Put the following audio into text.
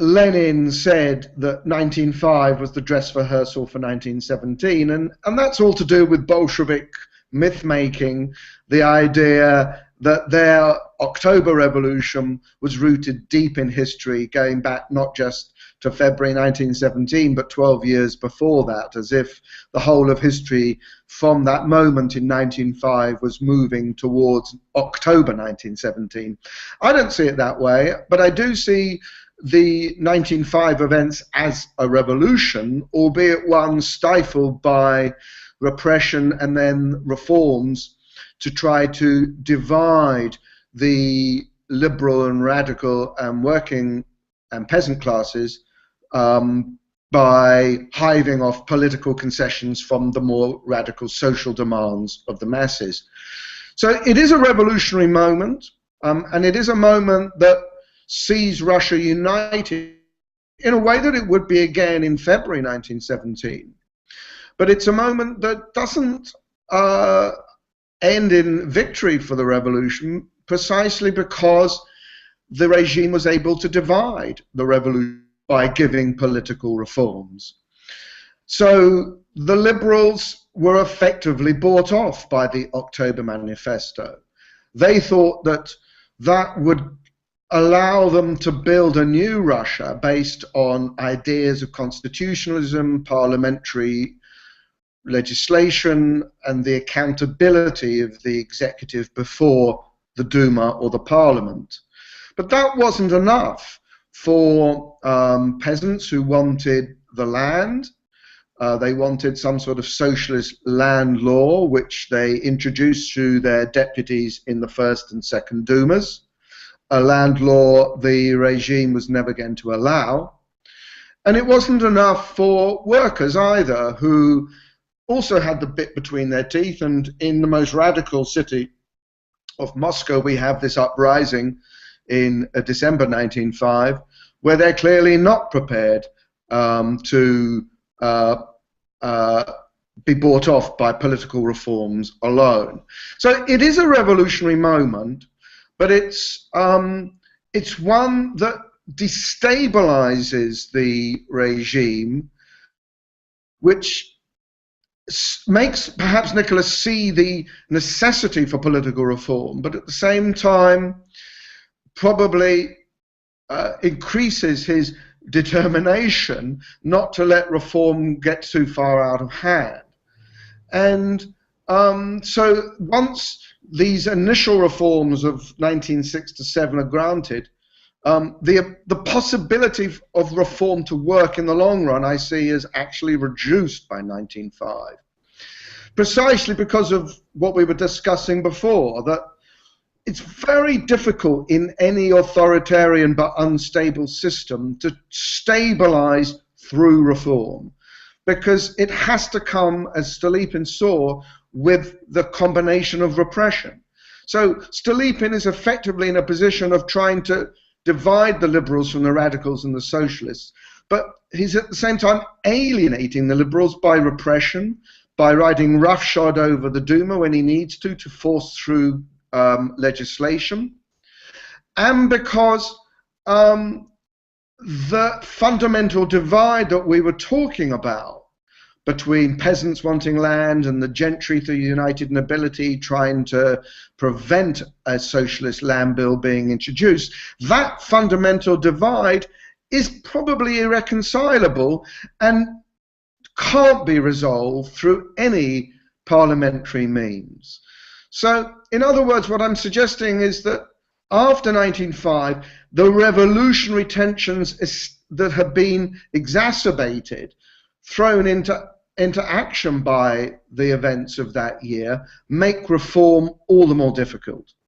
Lenin said that 1905 was the dress rehearsal for 1917, and that's all to do with Bolshevik myth-making, the idea that their October Revolution was rooted deep in history, going back not just to February 1917, but 12 years before that, as if the whole of history from that moment in 1905 was moving towards October 1917. I don't see it that way, but I do see the 1905 events as a revolution, albeit one stifled by repression and then reforms to try to divide the liberal and radical and working and peasant classes by hiving off political concessions from the more radical social demands of the masses. So it is a revolutionary moment, and it is a moment that sees Russia united in a way that it would be again in February 1917. But it's a moment that doesn't end in victory for the revolution, precisely because the regime was able to divide the revolution by giving political reforms. So the liberals were effectively bought off by the October Manifesto. They thought that that would allow them to build a new Russia based on ideas of constitutionalism, parliamentary legislation, and the accountability of the executive before the Duma or the parliament. But that wasn't enough for peasants who wanted the land. They wanted some sort of socialist land law, which they introduced through their deputies in the first and second Dumas, a land law the regime was never going to allow. And it wasn't enough for workers either, who also had the bit between their teeth. And in the most radical city of Moscow, we have this uprising in December 1905, where they're clearly not prepared to be bought off by political reforms alone. So it is a revolutionary moment, but it's one that destabilizes the regime, which makes perhaps Nicholas see the necessity for political reform, but at the same time probably increases his determination not to let reform get too far out of hand. And so once these initial reforms of 1906-7 are granted, the possibility of reform to work in the long run I see is actually reduced by 1905, precisely because of what we were discussing before, that it's very difficult in any authoritarian but unstable system to stabilize through reform, because it has to come, as Stolypin saw, with the combination of repression. So Stolypin is effectively in a position of trying to divide the liberals from the radicals and the socialists, but he's at the same time alienating the liberals by repression, by riding roughshod over the Duma when he needs to force through legislation, and because the fundamental divide that we were talking about between peasants wanting land and the gentry through united nobility trying to prevent a socialist land bill being introduced, that fundamental divide is probably irreconcilable and can't be resolved through any parliamentary means. So, in other words, what I'm suggesting is that after 1905, the revolutionary tensions that have been exacerbated, thrown into action by the events of that year, make reform all the more difficult.